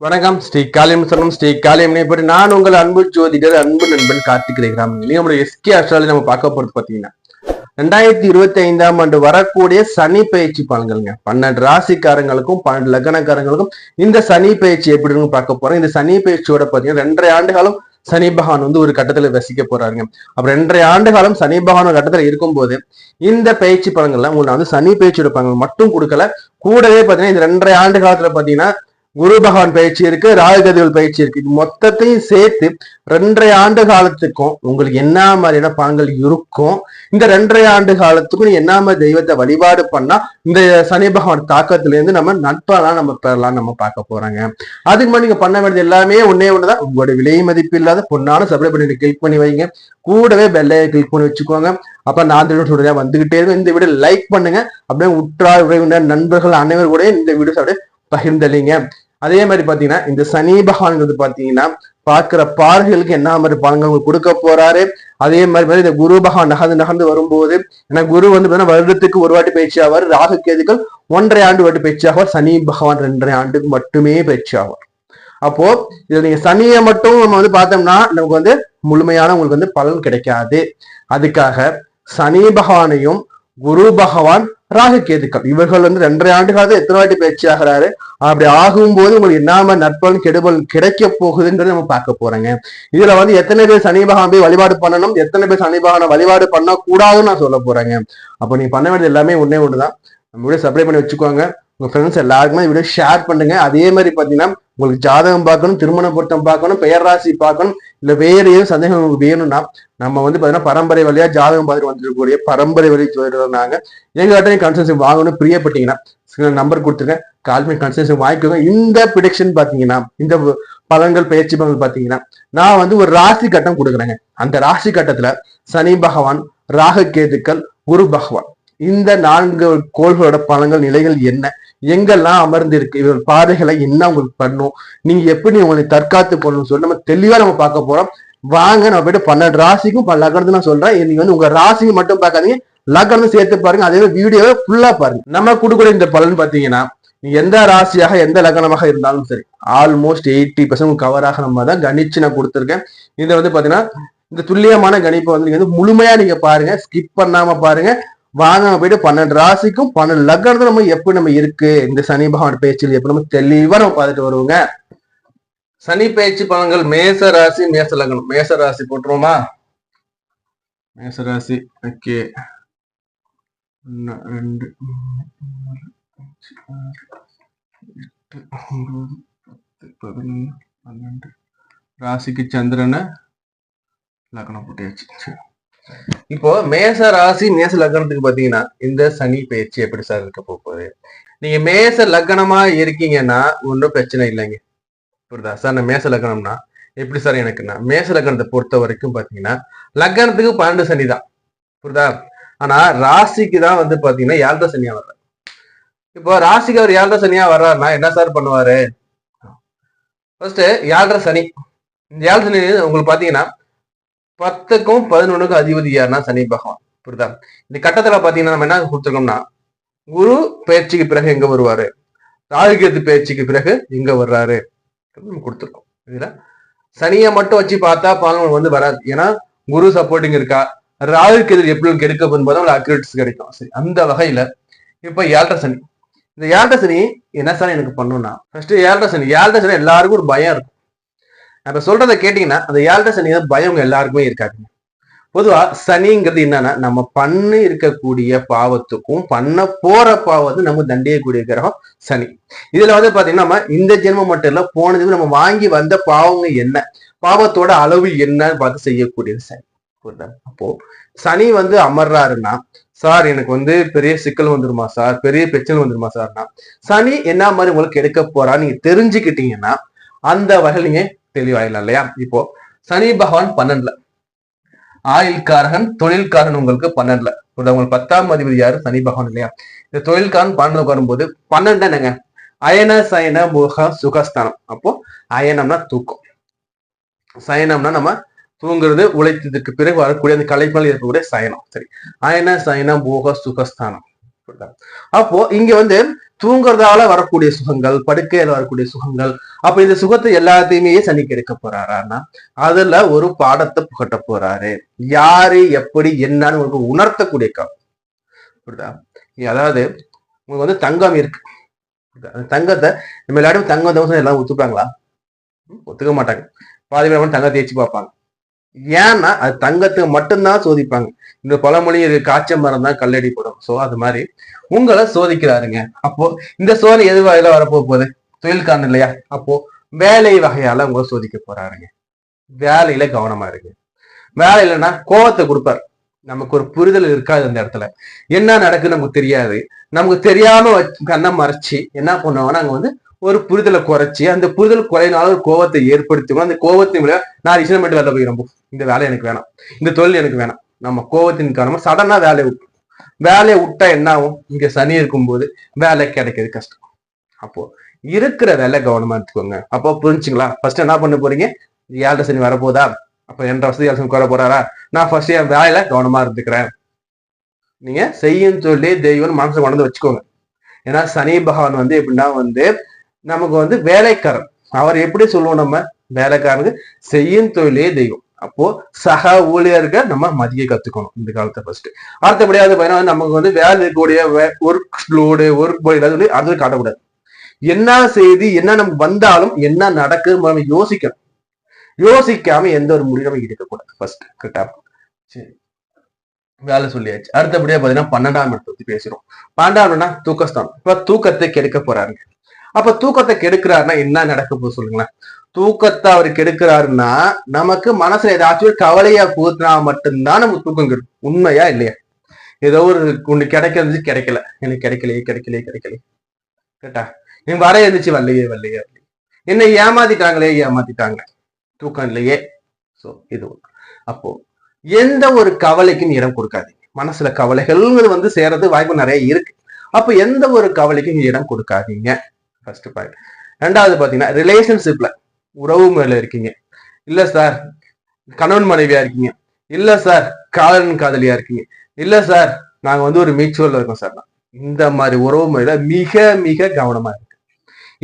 வணக்கம். ஸ்ரீ காளியம் சரணம். ஸ்ரீ காளியம் பற்றி நான் உங்கள் அன்பு ஜோதிடர் அன்பு நண்பன் கார்த்திக் ரேகிராம். நம்மளுடைய எஸ்கே அஸ்ட்ராலஜி நம்ம பார்க்க போறது பாத்தீங்கன்னா 2025ஆம் ஆண்டு வரக்கூடிய சனி பயிற்சி பலன்கள்ங்க. 12 ராசிக்காரங்களுக்கும் 12 லக்னக்காரங்களுக்கும் இந்த சனி பயிற்சி எப்படின்னு பார்க்க போறோம். இந்த சனி பயிற்சியோட பாத்தீங்கன்னா 2.5 ஆண்டு காலம் சனி பகவான் வந்து ஒரு கட்டத்துல வசிக்க போறாருங்க. அப்புறம் 2.5 ஆண்டு காலம் சனி பகவான் கட்டத்துல இருக்கும்போது இந்த பயிற்சி பலன்கள்ல உங்களுக்கு வந்து சனி பயிற்சியோட பலன்கள் மட்டும் கொடுக்கல, கூடவே பாத்தீங்கன்னா இந்த 2.5 ஆண்டு காலத்துல பாத்தீங்கன்னா குரு பகவான் பயிற்சி இருக்கு, ராகுகதிகள் பயிற்சி இருக்கு. இது மொத்தத்தையும் சேர்த்து 2.5 ஆண்டு காலத்துக்கும் உங்களுக்கு என்ன மாதிரியான பலன்கள் இருக்கும், இந்த 2.5 ஆண்டு காலத்துக்கும் என்ன மாதிரி தெய்வத்தை வழிபாடு பண்ணா இந்த சனி பகவான் தாக்கத்துல இருந்து நம்ம நட்பெல்லாம் நம்ம பெறலாம் நம்ம பார்க்க போறாங்க. அதுக்கு முன்னாடி நீங்க பண்ண வேண்டியது எல்லாமே ஒன்னே ஒண்ணுதான். உங்களோட விலை மதிப்பு இல்லாத பொண்ணான சப்ஸ்கிரைப் பண்ணி கிளிக் பண்ணி வைங்க. கூடவே பெல்லையை கிளிக் பண்ணி வச்சுக்கோங்க. அப்ப நான் சொல்றேன் வந்துகிட்டே இருக்கும். இந்த வீடியோ லைக் பண்ணுங்க. அப்படியே உற்றார் உறவினர் நண்பர்கள் அனைவரும் கூட இந்த வீடியோ அப்படியே பகிர்ந்தளிங்க. அதே மாதிரி பாத்தீங்கன்னா இந்த சனி பகவான் பாத்தீங்கன்னா பார்க்கிற பார்வைகளுக்கு என்ன மாதிரி பலன்கள் கொடுக்க போறாரு. அதே மாதிரி இந்த குரு பகவான் நகர்ந்து வரும்போது, ஏன்னா குரு வந்து வருடத்துக்கு ஒரு வாட்டி பயிற்சி ஆவார், ராகு கேதுக்கள் 1.5 ஆண்டு வாட்டி பயிற்சி ஆவார், சனி பகவான் 2.5 ஆண்டுக்கு மட்டுமே பயிற்சி ஆவார். அப்போ இதுல நீங்க சனியை மட்டும் நம்ம வந்து பார்த்தோம்னா நமக்கு வந்து முழுமையான உங்களுக்கு வந்து பலன் கிடைக்காது. அதுக்காக சனி பகவானையும் குரு பகவான் ராகு கேதுக்கள் இவர்கள் வந்து 2.5 ஆண்டு காலத்துல எத்தனை வாட்டி பயிற்சி ஆகிறாரு, அப்படி ஆகும்போது உங்களுக்கு என்ன நற்பலன் கெடுபல் கிடைக்க போகுதுன்றது நம்ம பார்க்க போறோங்க. இதுல வந்து எத்தனை பேர் சனி பகவான் போய் வழிபாடு பண்ணணும், எத்தனை பேர் சனி பகவானை வழிபாடு பண்ண கூடாதுன்னு நான் சொல்ல போறேங்க. அப்போ நீங்க பண்ண வேண்டியது எல்லாமே ஒன்னே ஒண்ணுதான். நம்ம வீடியோ சப்ஸ்கிரைப் பண்ணி வச்சுக்கோங்க. உங்க ஃப்ரெண்ட்ஸ் எல்லாருக்குமே வீடியோ ஷேர் பண்ணுங்க. அதே மாதிரி பாத்தீங்கன்னா உங்களுக்கு ஜாதகம் பார்க்கணும், திருமண பொருத்தம் பார்க்கணும், பெயர் ராசி பார்க்கணும், இல்ல வேற ஏதும் சந்தேகம் உங்களுக்கு வேணும்னா நம்ம வந்து பாத்தீங்கன்னா பரம்பரை வழியா ஜாதகம் பார்த்துட்டு வந்துருக்கக்கூடிய பரம்பரை வழி சொல்றாங்க. எங்கிட்ட கன்சல்டேஷன் வாங்கணும் பிரியப்பட்டீங்கன்னா நம்பர் கொடுத்துருக்கேன், கால் பண்ணி கன்சல்டேஷன் வாங்கிக்கோங்க. இந்த ப்ரிடிக்ஷன் பாத்தீங்கன்னா இந்த பலன்கள் பயிற்சி பலன்கள் பாத்தீங்கன்னா நான் வந்து ஒரு ராசி கட்டம் கொடுக்குறேங்க. அந்த ராசி கட்டத்துல சனி பகவான், ராகு கேதுக்கள், குரு பகவான் இந்த 4 கோள்களோட பலன்கள் நிலைகள் என்ன, எங்கெல்லாம் அமர்ந்து இருக்கு, இவர்கள் பாதைகளை என்ன உங்களுக்கு பண்ணும், நீங்க எப்படி உங்களை தற்காத்து கொள்ளணும்னு சொல்லி நம்ம தெளிவா நம்ம பார்க்க போறோம். வாங்க நம்ம போயிட்டு 12 ராசிக்கும் லக்னத்தை நான் சொல்றேன். நீங்க வந்து உங்க ராசிக்கு மட்டும் பார்க்காதீங்க, லக்னம் சேர்த்து பாருங்க. அதே வீடியோவை ஃபுல்லா பாருங்க. நம்ம கொடுக்குற இந்த பலன் பாத்தீங்கன்னா நீங்க எந்த ராசியாக எந்த லக்னமாக இருந்தாலும் சரி ஆல்மோஸ்ட் 80% கவராக நம்ம தான் கணிச்சு நான் கொடுத்துருக்கேன். இதை வந்து பாத்தீங்கன்னா இந்த துல்லியமான கணிப்பை வந்து நீங்க வந்து முழுமையா நீங்க பாருங்க, ஸ்கிப் பண்ணாம பாருங்க. வாங்க நம்ம போயிட்டு 12 ராசிக்கும் 12 லக்னத்துல நம்ம எப்படி நம்ம இருக்கு, இந்த சனி பகவான் பேச்சில் எப்படி நம்ம தெளிவா நம்ம பார்த்துட்டு வருவோங்க. சனி பயிற்சி பலன்கள் மேச ராசி மேச லக்னம். மேச ராசி போட்டுருவோமா? மேச ராசி ஓகே. 1 2 3 4 5 6 7 8 9 10 11 12 ராசிக்கு சந்திரனை லக்னம் போட்டியாச்சு. இப்போ மேச ராசி மேச லக்னத்துக்கு பாத்தீங்கன்னா இந்த சனி பயிற்சி எப்படி சார் இருக்க போகுது? நீங்க மேச லக்னமா இருக்கீங்கன்னா ஒன்றும் பிரச்சனை இல்லைங்க, புரியுதா சார்? நான் மேச லக்னம்னா எப்படி சார் எனக்குன்னா, மேச லக்னத்தை பொறுத்த வரைக்கும் பாத்தீங்கன்னா லக்னத்துக்கு 12 சனி தான், புரியுதா? ஆனா ராசிக்கு தான் வந்து பாத்தீங்கன்னா 7.5 சனியா வர்றாரு. இப்போ ராசிக்கு அவர் 7.5 சனியா வர்றாருன்னா என்ன சார் பண்ணுவாரு? ஃபர்ஸ்ட் 7.5 சனி. இந்த 7 சனி உங்களுக்கு பாத்தீங்கன்னா 10க்கும் 11க்கும் அதிபதி யாருன்னா சனி பகவான், புரியுதா? இந்த கட்டத்துல பாத்தீங்கன்னா நம்ம என்ன கொடுத்துருக்கோம்னா குரு பயிற்சிக்கு பிறகு எங்க வருவாரு, ராகு கேது பயிற்சிக்கு பிறகு எங்க வர்றாரு நம்ம கொடுத்துருக்கோம். இதுல சனியை மட்டும் வச்சு பார்த்தா பலன் வந்து வராது. ஏன்னா குரு சப்போர்ட்டிங் இருக்கா, ராகு கேது எப்படி கெடுக்க போது அக்யூரேட்ஸ் கிடைக்கும். சரி, அந்த வகையில இப்ப 7.5 சனி. இந்த 7.5 சனி என்ன சார் எனக்கு பண்ணும்னா, ஃபர்ஸ்ட் 7.5 சனி எல்லாருக்கும் ஒரு பயம் இருக்கும். இப்ப சொல்றதை கேட்டீங்கன்னா அந்த 7.5 சனி பயம் எல்லாருக்குமே இருக்காதுங்க. பொதுவா சனிங்கிறது என்னன்னா நம்ம பண்ண இருக்கக்கூடிய பாவத்துக்கும் பண்ண போற பாவத்துக்கும் நம்ம தண்டியக்கூடிய கிரகம் சனி. இதுல வந்து பாத்தீங்கன்னா நம்ம இந்த ஜென்மம் மட்டும் இல்ல, போனதுக்கு நம்ம வாங்கி வந்த பாவங்க என்ன, பாவத்தோட அளவு என்னன்னு பார்த்து செய்யக்கூடியது சனி, புரியுதா? அப்போ சனி வந்து அமர்றாருன்னா சார் எனக்கு வந்து பெரிய சிக்கல் வந்துருமா சார், பெரிய பிரச்சனை வந்துருமா சார்னா சனி என்ன மாதிரி உங்களுக்கு எடுக்க போறா நீங்க தெரிஞ்சுக்கிட்டீங்கன்னா அந்த வகையில் நீங்க தெளிவாயிடலாம் இல்லையா? இப்போ சனி பகவான் 12ல, ஆயுள்காரகன் தொழில்காரன் உங்களுக்கு 12ல, உங்களுக்கு 10ஆம் அதிபதி யாரு? சனி பகவான் இல்லையா? இந்த தொழில்காரன் 12 வரும்போது 12 என்னங்க அயன சயன முக சுகஸ்தானம். அப்போ அயனம்னா தூக்கம், சயனம்னா நம்ம தூங்குறது, உழைத்ததுக்கு பிறகு வரக்கூடிய அந்த கலைப்பால் இருக்கக்கூடிய சயனம். சரி, அயன சயன போக சுகஸ்தானம். அப்போ இங்க வந்து தூங்குறதால வரக்கூடிய சுகங்கள், படுக்கையில வரக்கூடிய சுகங்கள், அப்ப இந்த சுகத்தை எல்லாத்தையுமே சனி கெடுக்க போறாரான்னா அதுல ஒரு பாடத்தை புகட்ட போறாரு. யாரு எப்படி என்னன்னு உங்களுக்கு உணர்த்தக்கூடிய காலம். புரியுதா? அதாவது உங்களுக்கு வந்து தங்கம் இருக்கு, அந்த தங்கத்தை நம்ம எல்லாரும் தங்கம் தவசம் எல்லாம் ஒத்துப்பாங்களா? ஒத்துக்க மாட்டாங்க. பாதி பேர் தங்கம் தேய்ச்சி பார்ப்பாங்க. ஏன்னா அது தங்கத்துக்கு மட்டும்தான் சோதிப்பாங்க. இந்த பழமொழி காய்ச்ச மரம் தான் கல்லடி போடும். சோ அது மாதிரி உங்களை சோதிக்கிறாருங்க. அப்போ இந்த சோதனை எது வகையில வரப்போகுது? தொழில்காரன் இல்லையா? அப்போ வேலை வகையால உங்களை சோதிக்க போறாருங்க. வேலையில கவனமா இருக்கு. வேலை இல்லைன்னா கோவத்தை கொடுப்பாரு. நமக்கு ஒரு புரிதல் இருக்காது அந்த இடத்துல. என்ன நடக்குன்னு நமக்கு தெரியாது. நமக்கு தெரியாம கண்ணை மறைச்சு என்ன பண்ணுவாங்கன்னா அங்க வந்து ஒரு புரிதலை குறைச்சி, அந்த புரிதல் குறையினால ஒரு கோவத்தை ஏற்படுத்திக்கணும். அந்த கோவத்தின் மூலம் நான் ரிசைன் பண்ணிட்டு வேலை போய் ரொம்ப இந்த வேலை எனக்கு வேணாம், இந்த தொழில் எனக்கு வேணாம். நம்ம கோவத்தின் காரணமா சடனா வேலையை விட்டு வேலையை விட்டா என்ன ஆகும்? இங்க சனி இருக்கும்போது வேலை கிடைக்கிறது கஷ்டம். அப்போ இருக்கிற வேலை கவனமா எடுத்துக்கோங்க. அப்போ புரிஞ்சுங்களா? ஃபர்ஸ்ட் என்ன பண்ண போறீங்க? 7 சனி வரப்போதா? அப்ப 2 வருஷத்துக்கு 7 சனி வர போறாரா? நான் ஃபர்ஸ்ட் என் வேலையில கவனமா இருந்துக்கிறேன். நீங்க செய்யும் சொல்லி தெய்வம் மனசை கொண்டு வச்சுக்கோங்க. ஏன்னா சனி பகவான் வந்து எப்படின்னா வந்து நமக்கு வந்து வேலைக்காரன். அவர் எப்படி சொல்லுவோம்? நம்ம வேலைக்காரனுக்கு செய்யும் தொழிலே தெய்வம். அப்போ சக ஊழியர்கள் நம்ம மதிய கத்துக்கணும் இந்த காலத்தை ஃபர்ஸ்ட். அடுத்தபடியாவது பார்த்தீங்கன்னா நமக்கு வந்து வேலை இருக்கக்கூடிய ஒர்க் லோடு, ஒர்க் போய் சொல்லி அது காட்டக்கூடாது. என்ன செய்தி என்ன நமக்கு வந்தாலும் என்ன நடக்குது நம்ம யோசிக்கணும். யோசிக்காம எந்த ஒரு முடிவு நம்ம எடுக்கக்கூடாது ஃபர்ஸ்ட். கரெக்டா? சரி, வேலை சொல்லியாச்சு. அடுத்தபடியா பாத்தீங்கன்னா 12ஆம் இடத்தை பத்தி பேசுறோம். 12ஆம்னா தூக்கஸ்தானம். இப்ப தூக்கத்தை கெடுக்க போறாருங்க. அப்ப தூக்கத்தை கெடுக்கிறாருன்னா என்ன நடக்க போகுது சொல்லுங்களேன்? தூக்கத்தை அவர் கெடுக்கிறாருன்னா நமக்கு மனசுல ஏதாச்சும் கவலையா புகுத்தினா மட்டும்தான் நமக்கு தூக்கம் கெடுக்கும். உண்மையா இல்லையா? ஏதோ ஒரு ஒண்ணு கிடைக்கிறது கிடைக்கல, எனக்கு கிடைக்கலையே. கேட்டா நீ வர இருந்துச்சு வரலையே, என்ன ஏமாத்திட்டாங்க, தூக்கம் இல்லையே. சோ இது அப்போ எந்த ஒரு கவலைக்கும் இடம் கொடுக்காதீங்க. மனசுல கவலைகள் வந்து சேர்றது வாய்ப்பு நிறைய இருக்கு. அப்ப எந்த ஒரு கவலைக்கும் இடம் கொடுக்காதீங்க. First point. ரெண்டாவது பாத்தீங்கன்னா ரிலேஷன்ஷிப்ல உறவு முறையில இருக்கீங்க, இல்ல சார் கணவன் மனைவியா இருக்கீங்க, இல்ல சார் காதலன் காதலியா இருக்கீங்க, இல்ல சார் நாங்க வந்து ஒரு மியூச்சுவல்ல இருக்கோம் சார், இந்த மாதிரி உறவு முறையில மிக மிக கவனமா இருக்கு.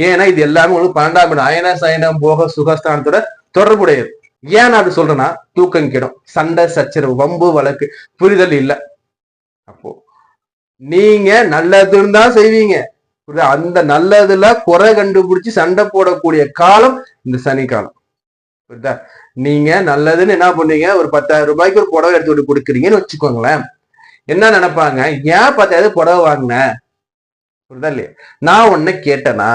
ஏன்னா இது எல்லாமே உங்களுக்கு 12ஆம் இடம் அயன சயனம் போக சுகஸ்தானத்தோட தொடர்புடையது. ஏன் அப்படி சொல்றேன்னா தூக்கம் கிடும், சண்டை சச்சரவு, வம்பு வழக்கு, புரிதல் இல்ல. அப்போ நீங்க நல்லதுன்னு தான் செய்வீங்க. அந்த நல்லதுல குறை கண்டுபிடிச்சு சண்டை போடக்கூடிய காலம் இந்த சனி காலம். புரியுதா? நீங்க நல்லதுன்னு என்ன பண்ணீங்க? ஒரு 10,000 ரூபாய்க்கு ஒரு புடவை எடுத்து விட்டு கொடுக்குறீங்கன்னு வச்சுக்கோங்களேன். என்ன நினைப்பாங்க? ஏன் 10,000 புடவை வாங்கினேன்? புரியுதா இல்லையா? நான் ஒண்ணு கேட்டேனா?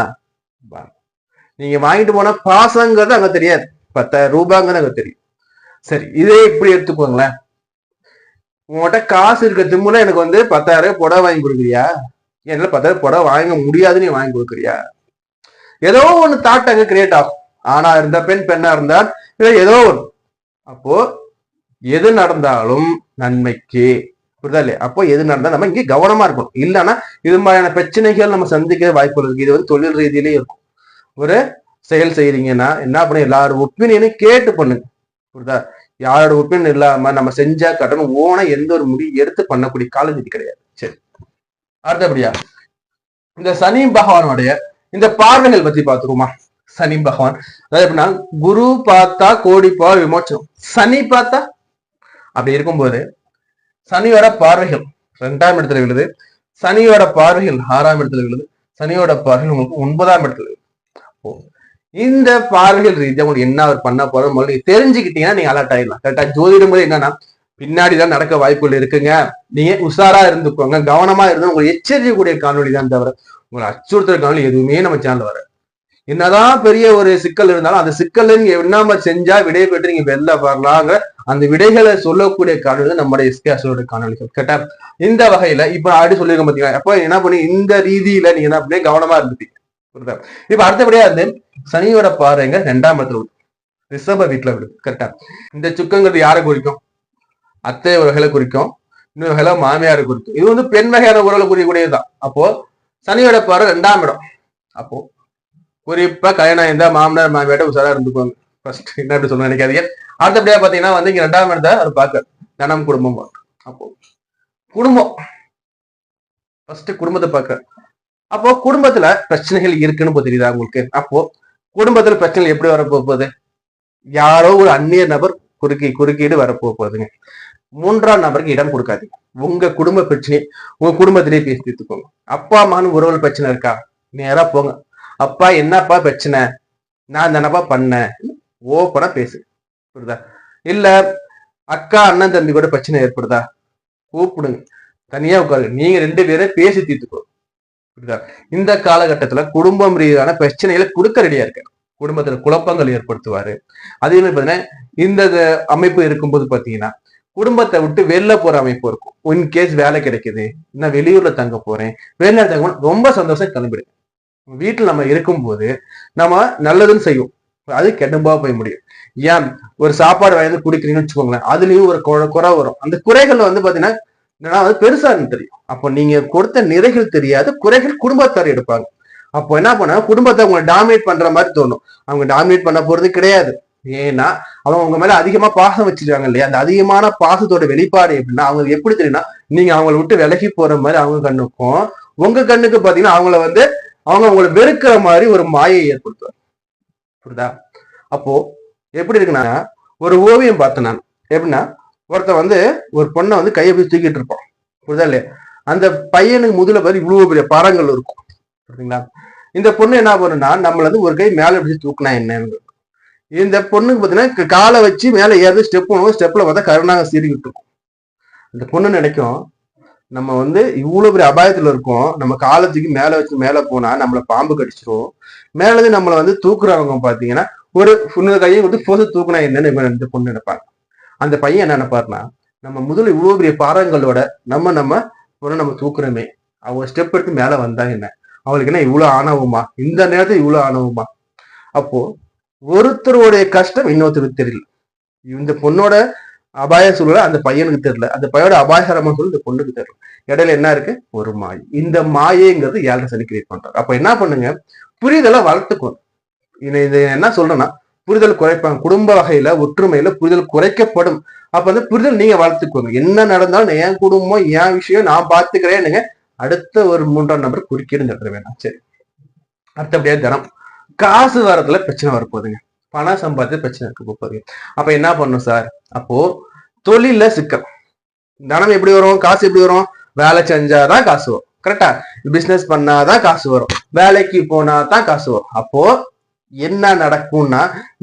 நீங்க வாங்கிட்டு போன பாசங்கிறது அங்க தெரியாது, 10,000 ரூபாய்ங்கிறது அங்க தெரியும். சரி, இதே இப்படி எடுத்துக்கோங்களேன். உங்கள்கிட்ட காசு இருக்க திமுல எனக்கு வந்து 10,000 புடவை வாங்கி கொடுக்குறியா? என்னால 10,000 புடவை வாங்க முடியாதுன்னு நீ வாங்கி கொடுக்குறியா? ஏதோ ஒண்ணு தாட் அங்க கிரியேட் ஆகும். ஆனா இருந்தா பெண்ணா இருந்தா ஏதோ ஒண்ணு. அப்போ எது நடந்தாலும் நன்மைக்கு. புரியுதா இல்லையா? அப்போ எது நடந்தா நம்ம இங்கே கவனமா இருக்கணும். இல்லைன்னா இது மாதிரியான பிரச்சனைகள் நம்ம சந்திக்கிற வாய்ப்புகள் இருக்கு. இது வந்து தொழில் ரீதியிலே இருக்கும். ஒரு செயல் செய்யறீங்கன்னா என்ன பண்ண, எல்லாரும் ஒப்பீனியனையும் கேட்டு பண்ணுங்க. புரியுதா? யாரோட ஒப்பீனியன் இல்லாம நம்ம செஞ்சா கட்டணும் ஓன எந்த ஒரு முடிவு எடுத்து பண்ணக்கூடிய காலம் இது கிடையாது. சரி, அடுத்தபடியா இந்த சனி பகவானுடைய இந்த பார்வைகள் பத்தி பாத்துருவோமா? சனி பகவான் அதாவது எப்படின்னா, குரு பார்த்தா கோடி பாவ விமோச்சனம், சனி பார்த்தா அப்படி இருக்கும்போது சனியோட பார்வைகள் 2ஆம் இடத்துல விழுது, சனியோட பார்வைகள் 6ஆம் இடத்துல விழுது, சனியோட பார்வைகள் உங்களுக்கு 9ஆம் இடத்துல விழுது. இந்த பார்வைகள் ரீதியா உங்களுக்கு என்ன அவர் பண்ண போறோம் நீங்க தெரிஞ்சுக்கிட்டீங்கன்னா நீங்க அலர்ட் ஆயிடலாம். கரெக்டா? ஜோதிடம் போது என்னன்னா பின்னாடிதான் நடக்க வாய்ப்புகள் இருக்குங்க. நீங்க உஷாரா இருந்துக்கோங்க, கவனமா இருந்து உங்களுக்கு எச்சரிக்கக்கூடிய காணொலி தான் தவிர உங்களை அச்சுறுத்துற காணொலி எதுவுமே நம்ம சேனல் வர. என்னதான் பெரிய ஒரு சிக்கல் இருந்தாலும் அந்த சிக்கல்ல நீங்க என்ன செஞ்சா விடையை பெற்று நீங்க வெளில வரலாங்க அந்த விடைகளை சொல்லக்கூடிய காணொலி நம்மளுடைய எஸ்கே காணொலிகள். கேட்டா இந்த வகையில இப்ப ஆடி சொல்லிருக்க பாத்தீங்கன்னா, அப்ப என்ன பண்ணி இந்த ரீதியில நீங்க என்ன பண்ணி கவனமா இருந்துட்டீங்க. புரியுதா? இப்ப அடுத்தபடியா வந்து சனியோட பாருங்க 2ஆம் இடத்துல விடும், ரிஷப வீட்டுல விடும். கரெக்டா? இந்த சுக்கங்கிறது யாரை குறிக்கும்? அத்தை வகையில குறிக்கும், இன்னொரு வகையில மாமியாரை குறிக்கும். இது வந்து பெண் வகையான உறவுகளை குறிக்கக்கூடியதுதான். அப்போ சனியோட பார்வை 2ஆம் இடம். அப்போ குறிப்பா கல்யாணம் இருந்தா மாமனார் மாமியாட்ட உஷாரா இருந்துக்குவாங்க. ஃபர்ஸ்ட் என்ன எப்படி சொல்ல நினைக்காதீங்க. அடுத்தபடியா பாத்தீங்கன்னா வந்து இங்க 2ஆம் இடத்தை அவர் பார்க்க தனம் குடும்பம் பார்க்க. அப்போ குடும்பம் ஃபர்ஸ்ட் குடும்பத்தை பார்க்க. அப்போ குடும்பத்துல பிரச்சனைகள் இருக்குன்னு தெரியுதா உங்களுக்கு? அப்போ குடும்பத்துல பிரச்சனைகள் எப்படி வரப்போகுது? யாரோ ஒரு அந்நிய நபர் குறுக்கீடு வரப்போகுதுங்க. மூன்றாம் நபருக்கு இடம் கொடுக்காதீங்க. உங்க குடும்ப பிரச்சனை உங்க குடும்பத்திலேயே பேசி தீர்த்துக்கோங்க. அப்பா அம்மான்னு உறவுகள் பிரச்சனை இருக்கா, நேரா போங்க. அப்பா என்னப்பா பிரச்சனை, நான் தானப்பா பண்ணேன், ஓப்பனா பேசு. புரியுதா? இல்ல அக்கா அண்ணன் தம்பி கூட பிரச்சனை ஏற்படுதா, கூப்பிடுங்க, தனியா உட்காருங்க, நீங்க 2 பேரும் பேசி தீர்த்துக்கோ. புரியுதா? இந்த காலகட்டத்துல குடும்பம் ரீதியான பிரச்சனைகளை கொடுக்க ரெடியா இருக்க. குடும்பத்துல குழப்பங்கள் ஏற்படுத்துவாரு. அதே மாதிரி பாத்தீங்கன்னா இந்த அமைப்பு இருக்கும்போது பாத்தீங்கன்னா குடும்பத்தை விட்டு வெளில போற அமைப்பு இருக்கும். இன்கேஸ் வேலை கிடைக்குது, நான் வெளியூர்ல தங்க போறேன், வெளிநாடு தங்க ரொம்ப சந்தோஷம், கிளம்பிடு. வீட்டுல நம்ம இருக்கும்போது நம்ம நல்லதுன்னு செய்யும், அது கெடும்பா போய் முடியும். ஏன் ஒரு சாப்பாடு வாங்கி குடிக்கிறீங்கன்னு வச்சுக்கோங்களேன், அதுலயும் ஒரு குறை வரும். அந்த குறைகள் பாத்தீங்கன்னா பெருசா தெரியும். அப்போ நீங்க கொடுத்த நிறைகள் தெரியாது, குறைகள் குடும்பத்தார் எடுப்பாங்க. அப்போ என்ன பண்ண, குடும்பத்தை அவங்க டாமினேட் பண்ற மாதிரி தோணும். அவங்க டாமினேட் பண்ண போறது கிடையாது. ஏன்னா அவங்க உங்க மேல அதிகமா பாசம் வச்சிருக்காங்க இல்லையா? அந்த அதிகமான பாசத்தோட வெளிப்பாடு எப்படின்னா அவங்க எப்படி தெரியும்னா, நீங்க அவங்களை விட்டு விலகி போற மாதிரி அவங்க கண்ணுக்கும் உங்க கண்ணுக்கு பாத்தீங்கன்னா அவங்க உங்களை வெறுக்கிற மாதிரி ஒரு மாயை ஏற்படுத்துவாங்க. புரியுதா? அப்போ எப்படி இருக்குன்னா, ஒரு ஓவியம் பார்த்தேன் நான். எப்படின்னா ஒருத்தன் ஒரு பொண்ணை கையை போய் தூக்கிட்டு இருப்பான். புரியுதா இல்லையா? அந்த பையனுக்கு முதல்ல பாரு இவ்வளவு பெரிய பாறங்கள் இருக்கும். புரியுதுங்களா? இந்த பொண்ணு என்ன பண்ணுன்னா, நம்மள ஒரு கை மேல எப்படி தூக்குனா என்னன்னு. இந்த பொண்ணுக்கு பாத்தீங்கன்னா காலை வச்சு மேல ஏறது ஸ்டெப்ல பார்த்தா கருணாக சீறிக்கிட்டு இருக்கும். இந்த பொண்ணு நினைக்கும், நம்ம இவ்வளவு பெரிய அபாயத்துல இருக்கோம், நம்ம காலத்துக்கு மேல வச்சு மேல போனா நம்மள பாம்பு கடிச்சிரும். மேலது நம்மள தூக்குறவங்க பாத்தீங்கன்னா ஒரு கையை போது தூக்குனா என்னன்னு இந்த பொண்ணு நினைப்பாங்க. அந்த பையன் என்ன நினைப்பாருன்னா, நம்ம முதல்ல இவ்வளவு பெரிய பாறங்களோட நம்ம தூக்குறோமே, அவங்க ஸ்டெப் எடுத்து மேல வந்தா என்ன, அவளுக்கு என்ன இவ்வளவு ஆணவமா, இந்த நேரத்துல இவ்வளவு ஆணவமா. அப்போ ஒருத்தருடைய கஷ்டம் இன்னொருத்தருக்கு தெரியல. இந்த பொண்ணோட அபாய சூழல அந்த பையனுக்கு தெரியல, அந்த பையனோட அபாயகரமான சூழல் இந்த பொண்ணுக்கு தெரியல. இடையில என்ன இருக்கு, ஒரு மாயை. இந்த மாயைங்கிறது 7 சனி கிரியேட் பண்றாங்க. அப்ப என்ன பண்ணுங்க, புரிதலை வளர்த்துக்கணும். இது என்ன சொல்றேன்னா, புரிதல் குறைப்பாங்க. குடும்ப வகையில ஒற்றுமையில புரிதல் குறைக்கப்படும். அப்ப புரிதல் நீங்க வளர்த்துக்கோங்க. என்ன நடந்தாலும் என் குடும்பம் என் விஷயம் நான் பாத்துக்கிறேன். அடுத்த ஒரு 3ஆம் நபர் குறுக்கீடு வேணாம். சரி, அடுத்தபடியா தனம், காசு வரதுல பிரச்சனை வரப்போகுதுங்க. பணம் சம்பாதித்து பிரச்சனை இருக்க போகுதுங்க. அப்ப என்ன பண்ணும் சார், அப்போ தொழில சிக்கல். தனம் எப்படி வரும், காசு எப்படி வரும், வேலை செஞ்சாதான் காசு வரும். கரெக்டா? பிசினஸ் பண்ணாதான் காசு வரும், வேலைக்கு போனாதான் காசு வரும். அப்போ என்ன நடக்கும்னா,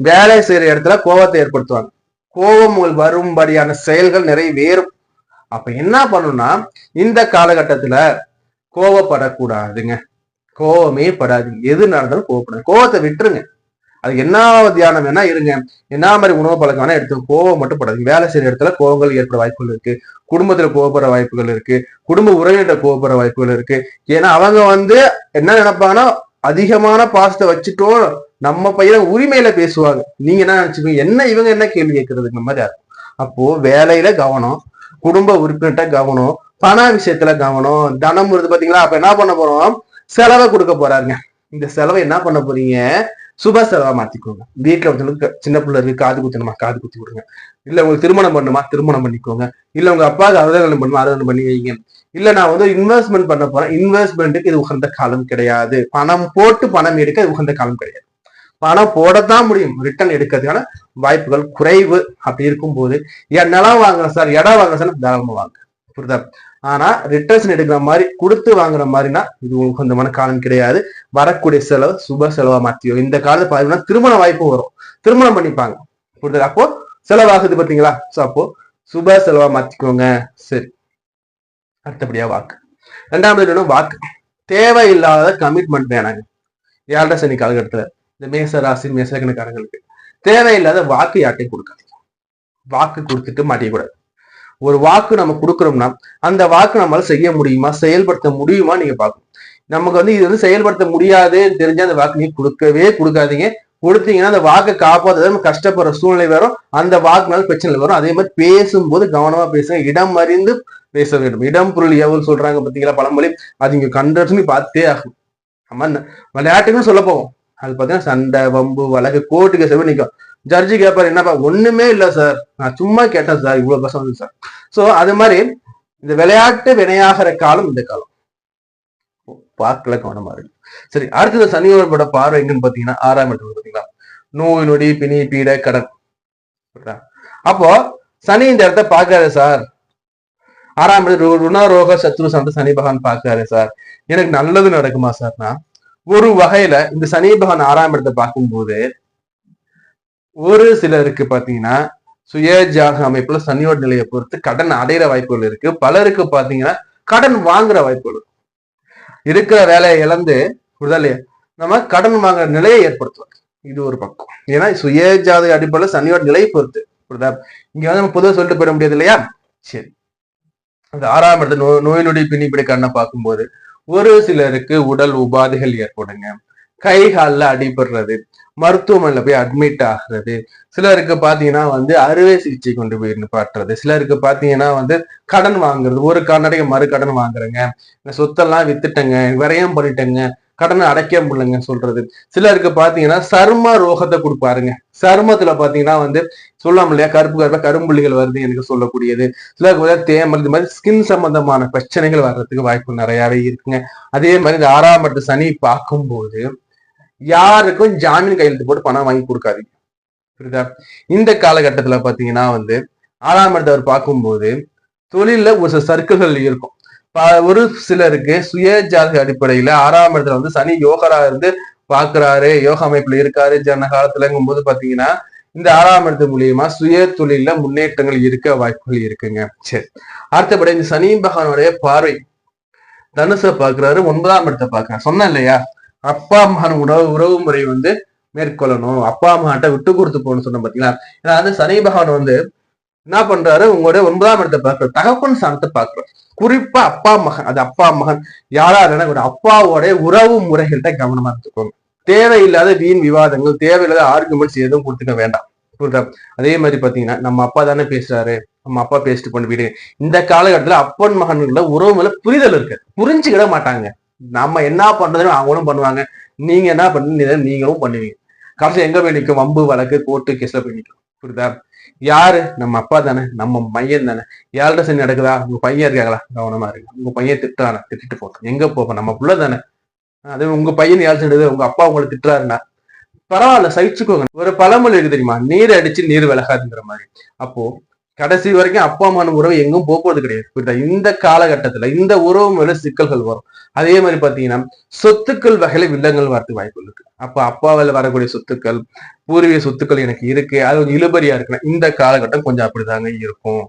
வேலை செய்யற இடத்துல கோபத்தை ஏற்படுத்துவாங்க. கோபம் வரும்படியான செயல்கள் நிறைவேறும். அப்ப என்ன பண்ணணும்னா, இந்த காலகட்டத்துல கோபப்படக்கூடாதுங்க. கோவமே படாது. எது நடந்தாலும் கோவப்படாது. கோவத்தை விட்டுருங்க. அது என்ன தியானம் வேணா இருங்க, என்ன மாதிரி உணவு பழக்கம் வேணா எடுத்து, கோவம் மட்டும் படாது. வேலை செய்யற இடத்துல கோவங்கள் ஏற்பட வாய்ப்புகள் இருக்கு, குடும்பத்துல கோவப்படுற வாய்ப்புகள் இருக்கு, குடும்ப உறவினர் கோவப்படுற வாய்ப்புகள் இருக்கு. ஏன்னா அவங்க என்ன நினைப்பாங்கன்னா, அதிகமான பாசத்தை வச்சுட்டோம் நம்ம பையன் உரிமையில பேசுவாங்க. நீங்க என்ன நினைச்சுக்கோங்க, இவங்க என்ன கேள்வி கேட்கறதுங்க மாதிரி இருக்கும். அப்போ வேலையில கவனம், குடும்ப உறுப்பினர்கிட்ட கவனம், பண விஷயத்துல கவனம், தனம் வருது பாத்தீங்களா? அப்ப என்ன பண்ண போறோம், செலவை கொடுக்க போறாருங்க. இந்த செலவை என்ன பண்ண போறீங்க, சுப செலவா மாத்திக்கோங்க. வீட்டுல ஒருத்தவங்களுக்கு சின்ன பிள்ளை இருக்கு, காது குத்தணுமா, காது குத்தி கொடுங்க. இல்ல உங்களுக்கு திருமணம் பண்ணுமா, திருமணம் பண்ணிக்கோங்க. இல்ல உங்க அப்பாவுக்கு அறுதல் பண்ணுமா, அறுதல் பண்ணி வைங்க. இல்ல நான் இன்வெஸ்ட்மெண்ட் பண்ண போறேன், இன்வெஸ்ட்மெண்ட்டுக்கு இது உகந்த காலம் கிடையாது. பணம் போட்டு பணம் எடுக்க இது உகந்த காலம் கிடையாது. பணம் போடத்தான் முடியும், ரிட்டர்ன் எடுக்கிறதுக்கான வாய்ப்புகள் குறைவு. அப்படி இருக்கும்போது நிலம் வாங்குறேன் சார், இடம் வாங்குறேன் சார், தாராளமா வாங்க. புரியுதா? ஆனா ரிட்டர்ன் எடுக்கிற மாதிரி கொடுத்து வாங்குற மாதிரினா இது உங்களுக்கு சொந்தமான காலம் கிடையாது. வரக்கூடிய செலவு சுப செலவா மாத்தியோ. இந்த காலத்துல பாத்தீங்கன்னா திருமண வாய்ப்பும் வரும், திருமணம் பண்ணிப்பாங்க. புரியுதா? அப்போ செலவாகுது பாத்தீங்களா? சோ அப்போ சுப செலவா மாத்திக்கோங்க. சரி, அடுத்தபடியா வாக்கு. 2வது வாக்கு. தேவையில்லாத கமிட்மெண்ட் வேணாங்க. 7 சனி காலகட்டத்துல இந்த மேச ராசி மேசக்கணக்காரங்களுக்கு தேவையில்லாத வாக்கு யார்ட்டையும் கொடுக்காதீங்க. வாக்கு கொடுத்துட்டு மாட்டிக்கூடாது. ஒரு வாக்கு நம்ம கொடுக்குறோம்னா அந்த வாக்கு நம்மளால செய்ய முடியுமா, செயல்படுத்த முடியுமா நீங்க பார்க்கணும். நமக்கு இது செயல்படுத்த முடியாதுன்னு தெரிஞ்சா அந்த வாக்கு நீங்க கொடுக்கவே கொடுக்காதீங்க. கொடுத்தீங்கன்னா அந்த வாக்கை காப்பாற்ற நம்ம கஷ்டப்படுற சூழ்நிலை வரும், அந்த வாக்குனால பிரச்சனை வரும். அதே மாதிரி பேசும்போது கவனமா பேசுங்க, இடம் அறிந்து பேச வேண்டும். இடம் பொருள் எவ்வளவு சொல்றாங்க பாத்தீங்களா பழமொழி, அது இங்க கண்டனி பார்த்தே ஆகும். நம்ம விளையாட்டுன்னு சொல்ல போவோம், அது பாத்தீங்கன்னா சண்டை வம்பு வழக்கு கோர்ட்டுக்கு செல்வ நிற்கும். ஜட்ஜி கேட்பாரு, என்னப்பா ஒண்ணுமே இல்லை சார், நான் சும்மா கேட்டேன் சார், இவ்வளவு பசங்க சார். சோ அது மாதிரி இந்த விளையாட்டு வினையாகிற காலம் இந்த காலம். பார்க்கல, கவனமா இருக்கு. சரி, அடுத்தது சனியோட பார்வை எங்கன்னு பாத்தீங்கன்னா 6ஆம் இடத்துல பாத்தீங்களா, நோய் நொடி பிணி பீட கடன். அப்போ சனி இந்த இடத்த பாக்காரு சார், 6ஆம் இடத்துல ருணரோக சத்ரு சந்த சனி பகவான் பாக்காரு சார், எனக்கு நல்லது நடக்குமா சார்னா, ஒரு வகையில இந்த சனி பகவான் 6ஆம் இடத்தை பார்க்கும்போது ஒரு சிலருக்கு பாத்தீங்கன்னா சுய ஜாக அமைப்புல சனியோட நிலையை பொறுத்து கடன் அடையிற வாய்ப்புகள் இருக்கு. பலருக்கு பாத்தீங்கன்னா கடன் வாங்குற வாய்ப்புகள், இருக்கிற வேலையை இழந்து இல்லையா நம்ம கடன் வாங்குற நிலையை ஏற்படுத்துவாங்க. இது ஒரு பக்கம். ஏன்னா சுய ஜாத அடிப்படையில் சனியோட நிலையை பொறுத்து இங்க வந்து நம்ம பொதுவாக சொல்லிட்டு போயிட முடியாது இல்லையா. சரி, அந்த 6ஆம் இடத்துல நோய் நொடி பின்னிப்பிடி கண்ணை பார்க்கும்போது ஒரு சிலருக்கு உடல் உபாதைகள் ஏற்படுங்க, கை காலில் அடிபடுறது, மருத்துவமனையில போய் அட்மிட் ஆகுறது, சிலருக்கு பாத்தீங்கன்னா வந்து அறுவை சிகிச்சை கொண்டு போய் நிப்பாட்டுறது, சிலருக்கு பாத்தீங்கன்னா வந்து கடன் வாங்குறது, ஒரு கண்ணடைய மறு கடன் வாங்குறேங்க, சொத்தெல்லாம் வித்துட்டேங்க, விரயம் பண்ணிட்டேங்க, கடனை அடைக்க முடியலங்க சொல்றது. சிலருக்கு பாத்தீங்கன்னா சர்ம ரோகத்தை கொடுப்பாருங்க, சர்மத்துல பாத்தீங்கன்னா வந்து சொல்லலாம் இல்லையா, கருப்பு கரும்புள்ளிகள் வருது எனக்கு சொல்லக்கூடியது. சிலருக்கு தேமல், இந்த மாதிரி ஸ்கின் சம்பந்தமான பிரச்சனைகள் வர்றதுக்கு வாய்ப்பு நிறையவே இருக்குங்க. அதே மாதிரி இந்த 6ஆம் இடத்து சனி பார்க்கும்போது யாருக்கும் ஜாமீன் கையெழுத்து போட்டு பணம் வாங்கி கொடுக்காதீங்க, புரியுதா. இந்த காலகட்டத்துல பாத்தீங்கன்னா வந்து 6ஆம் இடத்தை அவர் பார்க்கும்போது தொழில ஒரு சில சர்க்கிள்கள் இருக்கும். ஒரு சிலருக்கு சுய ஜாதக அடிப்படையில 6ஆம் இடத்துல வந்து சனி யோகரா இருந்து பாக்குறாரு, யோக அமைப்புல இருக்காரு ஜன காலத்துலங்கும் போது பாத்தீங்கன்னா இந்த 6ஆம் இடத்து மூலியமா சுய தொழில முன்னேற்றங்கள் இருக்க வாய்ப்புகள் இருக்குங்க. சரி, அடுத்தபடி இந்த சனி பகவானுடைய பார்வை தனுசை பாக்குறாரு, 9ஆம் இடத்தை பாக்குறாரு. சொன்னேன் இல்லையா, அப்பா அம்மான உறவு முறை வந்து மேற்கொள்ளணும், அப்பா அம்மாட்ட விட்டு கொடுத்து போகணும்னு சொன்ன பாத்தீங்களா. ஏன்னா வந்து சனி பகவான் வந்து என்ன பண்றாரு, உங்களுடைய 9ஆம் இடத்தை பார்க்கிறார், தகப்பன் ஸ்தானத்தை பார்க்கிறார். குறிப்பா அப்பா மகன், அது அப்பா மகன் யாரா இருந்தாலும் ஒரு அப்பாவோடைய உறவு முறைகள்கிட்ட கவனமா இருந்துக்கோங்க. தேவையில்லாத வீண் விவாதங்கள், தேவையில்லாத ஆர்குமெண்ட்ஸ் எதுவும் கொடுத்துக்க வேண்டாம், புரியுதா. அதே மாதிரி பாத்தீங்கன்னா நம்ம அப்பா தானே பேசுறாரு, நம்ம அப்பா பேசிட்டு கொண்டு விடுங்க. இந்த காலகட்டத்துல அப்பன் மகன்கள உறவு மேல புரிதல் இருக்கு, புரிஞ்சுக்கிட மாட்டாங்க. நம்ம என்ன பண்றதுன்னு அவங்களும் பண்ணுவாங்க, நீங்க என்ன பண்ணீங்க நீங்களும் பண்ணுவீங்க. கடைசி எங்க போய் நிற்கும், வம்பு வழக்கு கோர்ட்டு கேஸ்ல போய் நிற்கும், புரியுதா. யாரு, நம்ம அப்பா தானே, நம்ம பையன் தானே, யார்கிட்ட சரி நடக்குதா, உங்க பையன் இருக்காங்களா, கவனமா இருக்கு. உங்க பையன் திட்டுறானா, திட்டிட்டு போட்டோம், எங்க போப்போம், நம்ம புள்ள தானே. அது உங்க பையன் யார் செஞ்சது, உங்க அப்பா உங்களை திட்டுறாருன்னா பரவாயில்ல, சகிச்சுக்கோங்க. ஒரு பழமொழி இருக்கு தெரியுமா, நீர் அடிச்சு நீர் விலகாதுங்கிற மாதிரி. அப்போ கடைசி வரைக்கும் அப்பா அம்மான உறவு எங்கும் போக்குவது கிடையாது. இந்த காலகட்டத்துல இந்த உறவு மேல சிக்கல்கள் வரும். அதே மாதிரி பாத்தீங்கன்னா சொத்துக்கள் வகையில வில்லங்கள் வரதுக்கு வாய்ப்பு இருக்கு. அப்ப அப்பாவில வரக்கூடிய சொத்துக்கள், பூர்வீக சொத்துக்கள் எனக்கு இருக்கு, அது கொஞ்சம் இழுபறியா இருக்குன்னா இந்த காலகட்டம் கொஞ்சம் அப்படிதாங்க இருக்கும்,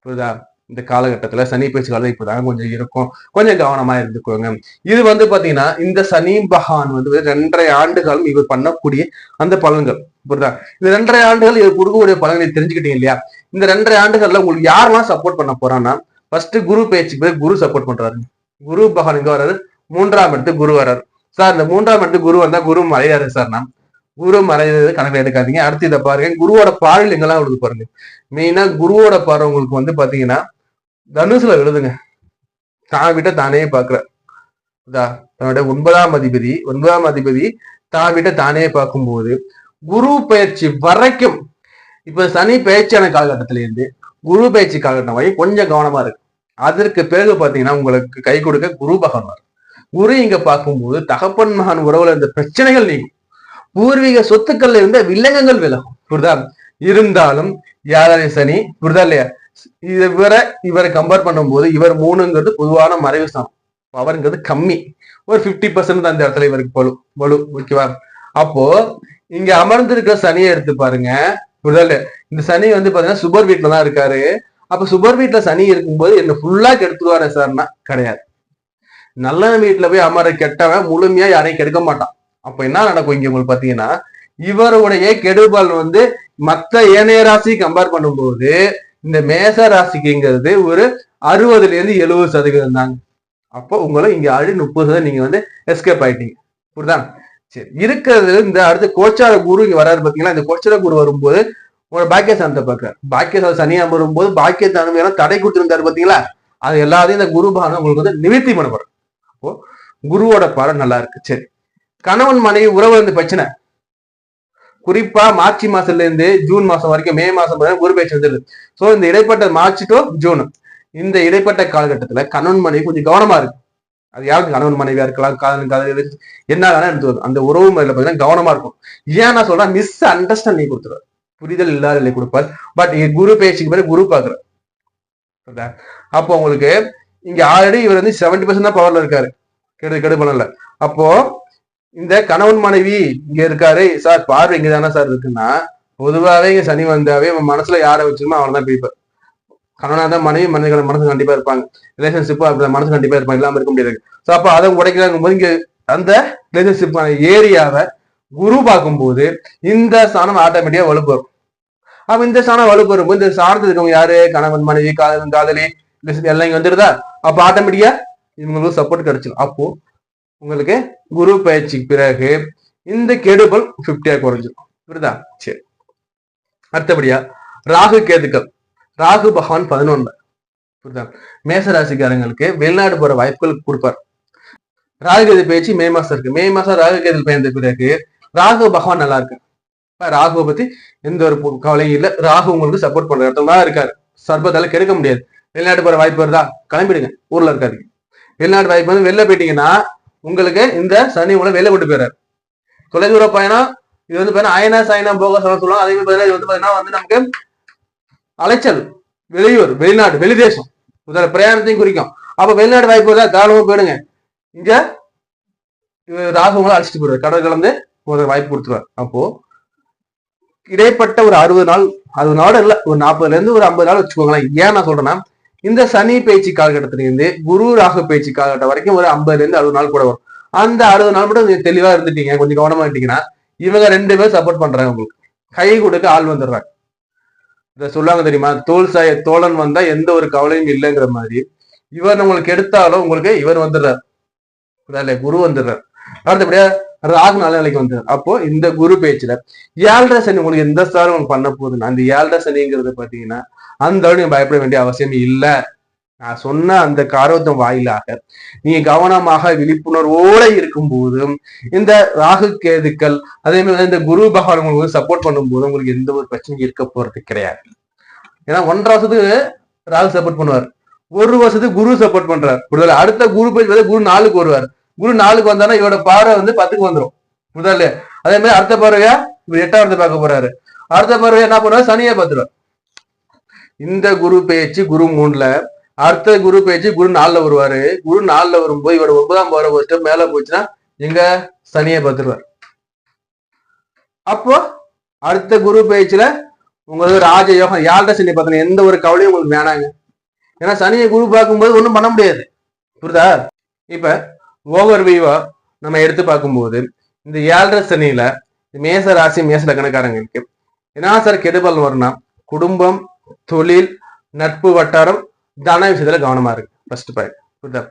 புரியுதா. இந்த காலகட்டத்துல சனி பேச்சு காலம் இப்பதாங்க கொஞ்சம் இருக்கும், கொஞ்சம் கவனமா இருந்துக்கோங்க. இது வந்து பாத்தீங்கன்னா இந்த சனி பகவான் வந்து 2.5 ஆண்டு காலம் இவர் பண்ணக்கூடிய அந்த பலன்கள், புரியுதா. இந்த 2.5 ஆண்டுகள் இவர் கொடுக்கக்கூடிய பலன்களை தெரிஞ்சுக்கிட்டீங்க இல்லையா. இந்த 2.5 ஆண்டுகள்ல உங்களுக்கு யாரெல்லாம் சப்போர்ட் பண்ண போறான்னா, ஃபர்ஸ்ட் குரு பேச்சுக்கு போய் குரு சப்போர்ட் பண்றாரு. குரு பகவான் இங்க வர்றாரு, 3ஆம் இடத்துக்கு குரு வர்றாரு. சார் இந்த 3ஆம் இடத்துக்கு குரு வந்தா குரு மறையாரு சார்னா, குரு மறைறது கணக்கில் எடுக்காதீங்க. அடுத்து இதை பாருங்க, குருவோட பார்வையில் எங்கெல்லாம் உங்களுக்கு பாருங்க. மெயினா குருவோட பார்வை உங்களுக்கு வந்து பாத்தீங்கன்னா தனுசுல எழுதுங்க, தான் விட்ட தானே பாக்குறார். தன்னுடைய 9ஆம் அதிபதி தான் விட்ட தானே பார்க்கும்போது குரு பயிற்சி வரைக்கும், இப்ப சனி பயிற்சியான காலகட்டத்தில இருந்து குரு பயிற்சி காலகட்டம் வரை கொஞ்சம் கவனமா இருக்கு. அதற்கு பிறகு பாத்தீங்கன்னா உங்களுக்கு கை கொடுக்க குரு பகவான். குரு இங்க பார்க்கும்போது தகப்பன் மகன் உறவுல இந்த பிரச்சனைகள் நீங்கும், பூர்வீக சொத்துக்கள்ல இருந்த வில்லங்கங்கள் விலகும், புரிதா. இருந்தாலும் யாரை சனி, புரிதா இல்லையா, இவரை கம்பேர் பண்ணும்போது இவர் 3ங்கிறது பொதுவான மறைவு ஸ்தானம், பவர்ங்கிறது கம்மி, ஒரு 50% அந்த இடத்துல இவருக்கு வலு, ஓகேவா. அப்போ இங்க அமர்ந்திருக்க சனியை எடுத்து பாருங்க, புரிதல். இந்த சனி வந்து பாத்தீங்கன்னா சுபர் வீட்டுல தான் இருக்காரு. அப்ப சுபர் வீட்டுல சனி இருக்கும்போது என்ன ஃபுல்லா கெடுத்துருவாரு சார்னா கிடையாது. நல்ல வீட்டுல போய் அமர கெட்டவன் முழுமையா யாரையும் கெடுக்க மாட்டான். அப்ப என்ன நடக்கும் இங்க உங்களுக்கு பாத்தீங்கன்னா, இவருடைய கெடுபால் வந்து மத்த ஏனைய ராசி கம்பேர் பண்ணும்போது இந்த மேச ராசிக்குங்கிறது ஒரு 60% தாங்க. அப்போ உங்களை இங்க ஆல்ரெடி 30% நீங்க வந்து எஸ்கேப் ஆயிட்டீங்க, புரியுதா. சரி, இருக்கிறது இந்த அடுத்து கோச்சார குரு இங்க வராது பாத்தீங்களா. இந்த கோச்சார குரு வரும்போது உங்களோட பாக்கியஸ்தானத்தை பார்க்கிறார். பாக்கியஸ்தானம் சனியா வரும்போது பாக்கியஸ்தானம் எல்லாம் தடை கொடுத்துருந்தாரு பாத்தீங்களா, அது எல்லாத்தையும் இந்த குரு பகவான் உங்களுக்கு வந்து நிவர்த்தி பண்ண போறாரு. அப்போ குருவோட பாடம் நல்லா இருக்கு. சரி, கணவன் மனைவி உறவு இருந்து பிரச்சனை, குறிப்பா மார்ச் மாசத்துல இருந்து ஜூன் மாசம் வரைக்கும், மே மாசம் குரு பயிற்சி வந்துருது. சோ இந்த இடைப்பட்ட மார்ச் டு ஜூன், இந்த இடைப்பட்ட காலகட்டத்துல கணவன் மனைவி கொஞ்சம் கவனமா இருக்கு. அது யாருக்கு கணவன் மனைவியா இருக்கலாம், காதல் காதல் என்ன வேணா எடுத்து வரும். அந்த உறவு முறையில பாத்தீங்கன்னா கவனமா இருக்கும். ஏன் நான் சொல்றேன், மிஸ் அண்டர்ஸ்டாண்டிங் கொடுத்துருவார், புரிதல் இல்லாத நிலை கொடுப்பார். பட் குரு பேச்சுக்கு பிறகு குரு பாக்குறாரு. அப்போ உங்களுக்கு இங்க ஆல்ரெடி இவர் வந்து 70% தான் பவர்ல இருக்காரு, கெடு பண்ணல. அப்போ இந்த கணவன் மனைவி இங்க இருக்காரு சார், பார்வை இங்க தானே சார் இருக்குன்னா, பொதுவாகவே இங்க சனி வந்தாவே மனசுல யாரை வச்சுருமோ அவனை தான் பிரிப்பார். கணவனா தான் மனைவி, மனைவிகளை மனசு கண்டிப்பா இருப்பாங்க, ரிலேஷன்ஷிப்பா மனசு கண்டிப்பா இருப்பாங்க, இல்லாம இருக்க முடியாது. ஸோ அப்போ அதை உடைக்கிறாங்க போது இங்க அந்த ரிலேஷன்ஷிப்பான ஏரியாவை குரு பார்க்கும்போது இந்த ஸ்தானம் ஆட்டோமேட்டிக்கா வலுப்பெறும். அப்ப இந்த ஸ்தானம் வலுப்பெறும் இந்த சார்ந்து இருக்கவங்க யாரு, கணவன் மனைவி காதலன் காதலி எல்லாம் இங்க வந்துருதா, அப்ப ஆட்டோமேட்டிக்கா இவங்களுக்கு சப்போர்ட் கிடைச்சிடும். அப்போ உங்களுக்கு குரு பயிற்சிக்கு பிறகு இந்த கெடுபல் 50 குறைஞ்சிடும். புரியுதா? சரி, அடுத்தபடியா ராகு கேதுக்கள். ராகு பகவான் 11. புரியுதா? மேசராசிக்காரங்களுக்கு வெளிநாடு போற வாய்ப்புகள் கொடுப்பார். ராகு கேது பயிற்சி மே மாசம் இருக்கு. மே மாசம் ராகு கேது பெயர்ந்த பிறகு ராகு பகவான் நல்லா இருக்கு. ராகுவை பத்தி எந்த ஒரு கவலையும் இல்லை. ராகு உங்களுக்கு சப்போர்ட் பண்ற இடத்துல தான் இருக்காரு. சர்பத்தால கெடுக்க முடியாது. வெளிநாட்டு போற வாய்ப்பு வருதா, கிளம்பிடுங்க, ஊர்ல இருக்காரு. வெளிநாட்டு வாய்ப்பு வந்து வெளில போயிட்டீங்கன்னா உங்களுக்கு இந்த சனி உங்களை வெளில கொண்டு போயிறாரு. தொலைதூர பயணம் இது வந்து பாத்தீங்கன்னா அயனா சாயனா போக சொல்லுவாங்க. அதே மாதிரி இது வந்து பாத்தீங்கன்னா வந்து நமக்கு அலைச்சல், வெளியூர், வெளிநாடு, வெளிதேசம் முதல்ல பிரயாணத்தையும் குறிக்கும். அப்ப வெளிநாடு வாய்ப்பு வருதா, தாராளமா போயிடுங்க. இங்க ராகு உங்களை அழைச்சிட்டு போயிடுவார், கடல் கலந்து ஒரு வாய்ப்பு கொடுத்துருவார். அப்போ இடைப்பட்ட ஒரு 60 நாள், 60 நாள் இல்ல, ஒரு 40ல இருந்து ஒரு 50 நாள் வச்சுக்கோங்களேன். ஏன் நான் சொல்றேன்னா, இந்த சனி பயிற்சி காலகட்டத்திலிருந்து குரு ராகு பயிற்சி காலகட்டம் வரைக்கும் ஒரு 50ல இருந்து 60 நாள் கூட வரும். அந்த 60 நாள் மட்டும் நீங்க தெளிவா இருந்துட்டீங்க, கொஞ்சம் கவனமா இருந்தீங்கன்னா இவங்க 2 பேரும் சப்போர்ட் பண்றாங்க. உங்களுக்கு கை கொடுக்க ஆள் வந்துடுறாங்க. இதை சொல்லுவாங்க தெரியுமா, தோழன் வந்தா எந்த ஒரு கவலையும் இல்லைங்கிற மாதிரி இவர் உங்களுக்கு எடுத்தாலும் உங்களுக்கு இவர் வந்துடுறாரு, குரு வந்துடுறாரு. அடுத்தபடியா ராகு நல்ல நிலைக்கு வந்துடுறாரு. அப்போ இந்த குரு பேச்சுல 7.5 சனி உங்களுக்கு எந்த ஸ்தானம் உங்களுக்கு பண்ண போகுதுன்னா, அந்த 7.5 சனிங்கிறது பாத்தீங்கன்னா அந்த அளவு நீங்க பயப்பட வேண்டிய அவசியம் இல்லை. நான் சொன்ன அந்த காரவத்தம் வாயிலாக நீங்க கவனமாக விழிப்புணர்வோட இருக்கும் போதும் இந்த ராகு கேதுக்கள் அதே மாதிரி இந்த குரு பகவான் உங்களுக்கு சப்போர்ட் பண்ணும் போது உங்களுக்கு எந்த ஒரு பிரச்சனையும் இருக்க போறது கிடையாது. ஏன்னா 1.5 வருஷத்துக்கு ராகு சப்போர்ட் பண்ணுவார், 1 வருஷத்துக்கு குரு சப்போர்ட் பண்றாரு. அடுத்த குரு பேச்சு குரு 4க்கு வருவார். குரு 4க்கு வந்தானா இவரோட பார்வை வந்து 10க்கு வந்துடும். புரியுதா? அதே மாதிரி அடுத்த பார்வையா இவர் 8வது பார்க்க போறாரு. அடுத்த பார்வையா என்ன பண்ணுவாரு, சனியா பார்த்துருவார். இந்த குரு பேச்சு குரு 3ல, அடுத்த குரு பேச்சு குரு 4ல வருவாரு. குரு 4ல வரும்போது இவரோட 9ஆம் பார்வை வச்சுட்டு மேல போச்சுன்னா எங்க சனியை பார்த்துருவார். அப்போ அடுத்த குரு பேச்சுல உங்களுக்கு ராஜயோகம் 7.5 சனி பார்த்தீங்கன்னா எந்த ஒரு கவலையும் உங்களுக்கு வேணாங்க. ஏன்னா சனியை குரு பார்க்கும்போது ஒன்றும் பண்ண முடியாது. புரியுதா? இப்ப ஓவர் வியூவா நம்ம எடுத்து பார்க்கும்போது இந்த 7.5 சனியில மேச ராசி மேச லக்னக்காரங்களுக்கு என்ன சார் கெடுபல் வரும்னா, குடும்பம், தொழில், நட்பு வட்டாரம், தன விஷயத்துல கவனமா இருக்கு. First point. புரியுதா?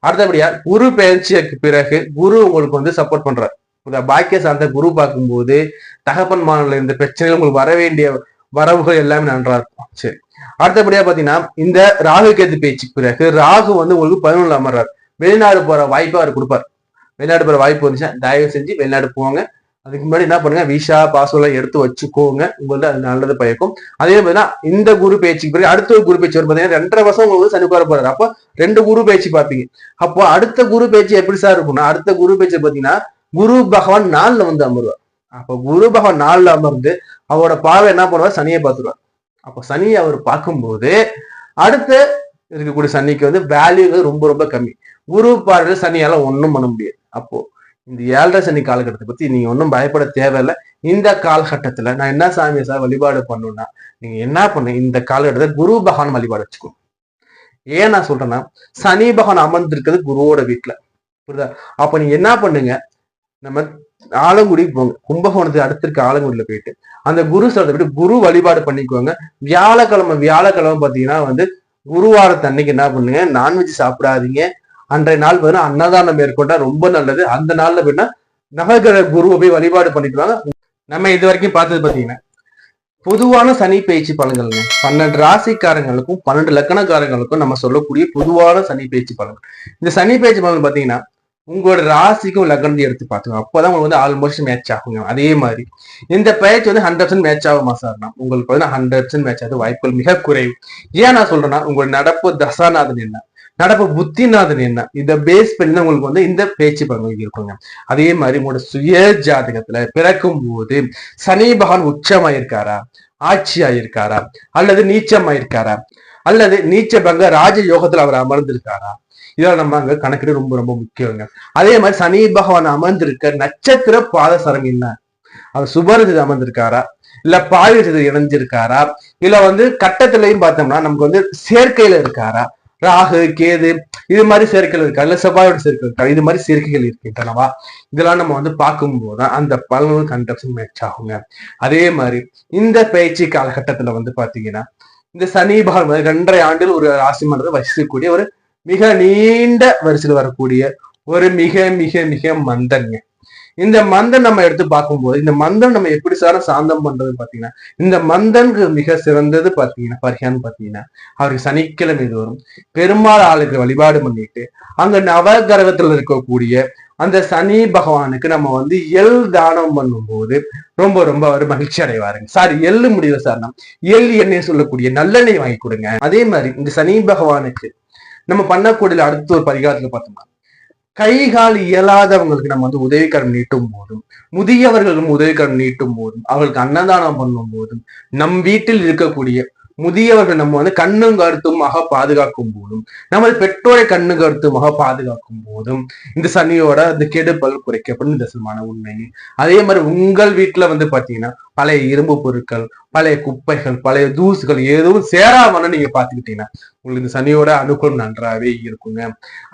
அடுத்தபடியா குரு பயிற்சிக்கு பிறகு குரு உங்களுக்கு வந்து சப்போர்ட் பண்றாரு. புரியுதா? பாக்கிய சார்ந்த குரு பார்க்கும்போது தகப்பன் மாநில இந்த பிரச்சனைகள் உங்களுக்கு வர வேண்டிய வரவுகள் எல்லாமே நன்றா இருக்கும். சரி, அடுத்தபடியா பாத்தீங்கன்னா இந்த ராகு கேது பேச்சுக்கு பிறகு ராகு வந்து உங்களுக்கு 11ல அமர்றாரு. வெளிநாடு போற வாய்ப்பு அவர் கொடுப்பார். வெளிநாடு போற வாய்ப்பு வந்துச்சுன்னா தயவு செஞ்சு வெளிநாடு போவாங்க. அதுக்கு முன்னாடி என்ன பண்ணுங்க, விசா பாஸ்போர்ட் எடுத்து வச்சுக்கோங்க, உங்களுக்கு அது நல்லது பயக்கும். அதே மாதிரிதான் இந்த குரு பேச்சுக்கு பிறகு அடுத்த ஒரு குரு பேச்சு வரும். பாத்தீங்கன்னா 2.5 வருஷம் உங்களுக்கு சனி உட்கார போறாரு. அப்போ 2 குரு பேச்சு பார்ப்பீங்க. அப்போ அடுத்த குரு பேச்சு எப்படி சார் இருக்கும்னா, அடுத்த குரு பேச்சு பாத்தீங்கன்னா குரு பகவான் 4ல வந்து அமருவார். அப்போ குரு பகவான் 4ல அமர்ந்து அவரோட பார்வை என்ன பண்ணுவார், சனியை பார்த்துருவார். அப்போ சனியை அவர் பார்க்கும்போது அடுத்து இருக்கக்கூடிய சனிக்கு வந்து வேல்யூ ரொம்ப ரொம்ப கம்மி. குரு பார்வையில சனியால ஒன்றும் பண்ண முடியாது. அப்போ இந்த 7.5 சனி காலகட்டத்தை பத்தி நீங்க ஒன்றும் பயப்பட தேவையில்லை. இந்த காலகட்டத்துல நான் என்ன சாமியை சார் வழிபாடு பண்ணணும்னா, நீங்க என்ன பண்ணுங்க, இந்த காலகட்டத்துல குரு பகவான் வழிபாடு வச்சுக்கோங்க. ஏன் நான் சொல்றேன்னா, சனி பகவான் அமர்ந்திருக்கிறது குருவோட வீட்டுல. புரியுதா? அப்ப நீங்க என்ன பண்ணுங்க, நம்ம ஆலங்குடிக்கு போங்க, கும்பகோணத்துக்கு அடுத்து இருக்க ஆலங்குடியில போயிட்டு அந்த குரு ஸ்தலத்தை போயிட்டு குரு வழிபாடு பண்ணிக்குவாங்க. வியாழக்கிழமை பாத்தீங்கன்னா வந்து குருவாரத்து அன்னைக்கு என்ன பண்ணுங்க, நான்வெஜ் சாப்பிடாதீங்க. அன்றைய நாள் பார்த்தீங்கன்னா அன்னதானம் மேற்கொண்டா ரொம்ப நல்லது. அந்த நாள்ல போயிட்டா நவகிரக குருவை போய் வழிபாடு பண்ணிக்குவாங்க. நம்ம இது வரைக்கும் பார்த்தது பாத்தீங்கன்னா பொதுவான சனி பயிற்சி பலன்கள் 12 ராசிக்காரங்களுக்கும் 12 லக்கணக்காரங்களுக்கும் நம்ம சொல்லக்கூடிய பொதுவான சனி பயிற்சி பலன்கள். இந்த சனி பயிற்சி பலன் பாத்தீங்கன்னா உங்களோட ராசிக்கும் லக்னத்தையும் எடுத்து பார்த்துக்கோங்க. அப்போதான் உங்களுக்கு வந்து ஆல்மோஸ்ட் மேட்ச் ஆகுங்க. அதே மாதிரி இந்த பயிற்சி வந்து 100% மேட்ச் ஆகுமா சார்னா, உங்களுக்கு வந்து 100% மேட்ச் ஆகுது வாய்ப்புகள் மிக குறைவு. ஏன் நான் சொல்றேன்னா, உங்களோட நடப்பு தசாநாதன் என்ன, நடப்பு புத்திநாதன் என்ன, இதை பேஸ் பண்ணி தான் உங்களுக்கு வந்து இந்த பேச்சு பலன்கள் இருக்குங்க. அதே மாதிரி உங்களோட சுய ஜாதகத்துல பிறக்கும் போது சனி பகவான் உச்சமாயிருக்காரா, ஆட்சி ஆயிருக்காரா, அல்லது நீச்சமாயிருக்காரா, அல்லது நீச்ச பங்க ராஜ யோகத்துல அவர் அமர்ந்திருக்காரா, இதெல்லாம் நம்ம அங்க கணக்கிட ரொம்ப ரொம்ப முக்கியங்க. அதே மாதிரி சனி பகவான் அமர்ந்திருக்க நட்சத்திர பாதசரம் என்ன, அவர் சுபரஜித அமர்ந்திருக்காரா, இல்ல பாயுஜது இணைஞ்சிருக்காரா, இல்ல வந்து கட்டத்திலையும் பார்த்தோம்னா நமக்கு வந்து சேர்க்கையில இருக்காரா, ராகு கேது இது மாதிரி சேர்க்கைகள் இருக்கா, இல்ல செவ்வாயோட சேர்க்கை இருக்கா, இது மாதிரி சேர்க்கைகள் இருக்கின்றனவா, இதெல்லாம் நம்ம வந்து பார்க்கும்போதுதான் அந்த பலன்கள் கண்டப்ஷன் மேட்ச் ஆகுங்க. அதே மாதிரி இந்த பயிற்சி காலகட்டத்துல வந்து பாத்தீங்கன்னா இந்த சனி பகவான் 2.5 ஆண்டில் ஒரு ராசி மன்றத்தை வசிக்கக்கூடிய ஒரு மிக நீண்ட வரிசையில் வரக்கூடிய ஒரு மிக மிக மிக மந்தன்ங்க. இந்த மந்தன் நம்ம எடுத்து பார்க்கும்போது இந்த மந்தன் நம்ம எப்படி சாந்தம் பண்றது பாத்தீங்கன்னா, இந்த மந்தனுக்கு மிக சிறந்தது பாத்தீங்கன்னா பரிகான்னு பாத்தீங்கன்னா அவருக்கு சனிக்கிழமை வரும் பெருமாள் ஆளுக்கு வழிபாடு பண்ணிட்டு அங்க நவகிரகத்துல இருக்கக்கூடிய அந்த சனி பகவானுக்கு நம்ம வந்து எள் தானம் பண்ணும்போது ரொம்ப ரொம்ப அவர் மகிழ்ச்சி அடைவாருங்க. சார் எள்ளு முடியல சார், எள் எண்ணெய் சொல்லக்கூடிய நல்லெண்ணெய் வாங்கி கொடுங்க. அதே மாதிரி இந்த சனி பகவானுக்கு நம்ம பண்ணக்கூடிய அடுத்த ஒரு பரிகாரத்துல பார்த்தோம்னா கை கால் இயலாதவங்களுக்கு நம்ம வந்து உதவிக்கரம் நீட்டும் போதும், முதியவர்களும் உதவிக்கரம் நீட்டும் போதும், அவர்களுக்கு அன்னதானம் பண்ணும் போதும், நம் வீட்டில் இருக்கக்கூடிய முதியவர்கள் நம்ம வந்து கண்ணும் கருத்துமாக பாதுகாக்கும் போதும், நமது பெற்றோரை கண்ணு கருத்துமாக பாதுகாக்கும் போதும் இந்த சனியோட அந்த கெடுபல் குறைக்கப்படும் தசமான உண்மை. அதே மாதிரி உங்கள் வீட்டுல வந்து பாத்தீங்கன்னா பழைய இரும்பு பொருட்கள், பழைய குப்பைகள், பழைய தூசுகள் எதுவும் சேராமன்னு நீங்க பாத்துக்கிட்டீங்கன்னா உங்களுக்கு இந்த சனியோட அனுகூலம் நன்றாவே இருக்குங்க.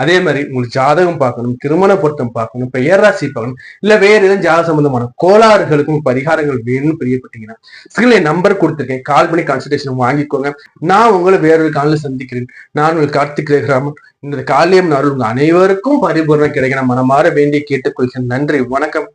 அதே மாதிரி உங்களுக்கு ஜாதகம் பார்க்கணும், திருமண பொருத்தம் பார்க்கணும், பெயர் ராசி பார்க்கணும், இல்ல வேற எதுவும் ஜாத சம்பந்தமான கோளாறுகளுக்கும் பரிகாரங்கள் வேணும்னு பிரியப்பட்டீங்கன்னா ஸ்கிரீன்ல நம்பர் கொடுத்துருக்கேன், கால் பண்ணி கன்சல்டேஷன் வாங்கிக்கோங்க. நான் உங்களை வேறொரு காலில் சந்திக்கிறேன். நான் உங்களுக்கு கார்த்திக் ரேகராமன். இந்த காலியம் நாள் உங்க அனைவருக்கும் பரிபூர்ணம் கிடைக்க நான் மனமாற வேண்டிய கேட்டுக்கொள்கிறேன். நன்றி, வணக்கம்.